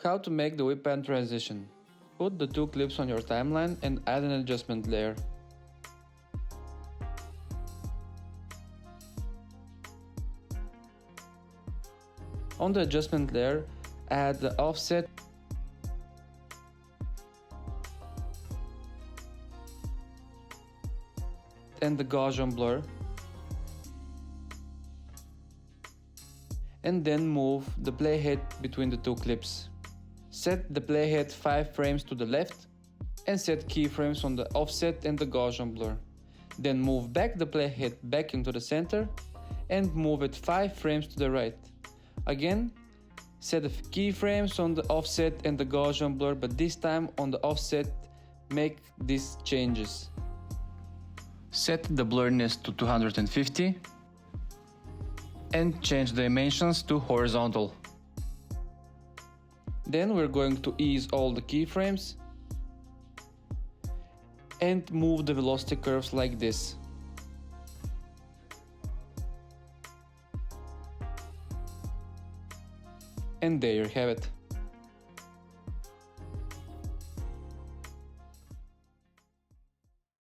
How to make the whip band transition. Put the two clips on your timeline and add an adjustment layer. On the adjustment layer, add the offset and the Gaussian blur, and then move the playhead between the two clips. Set the playhead 5 frames to the left and set keyframes on the offset and the Gaussian blur. Then move back the playhead back into the center and move it 5 frames to the right. Again, set the keyframes on the offset and the Gaussian blur, but this time on the offset make these changes. Set the blurriness to 250 and change the dimensions to horizontal. Then we're going to ease all the keyframes and move the velocity curves like this. And there you have it.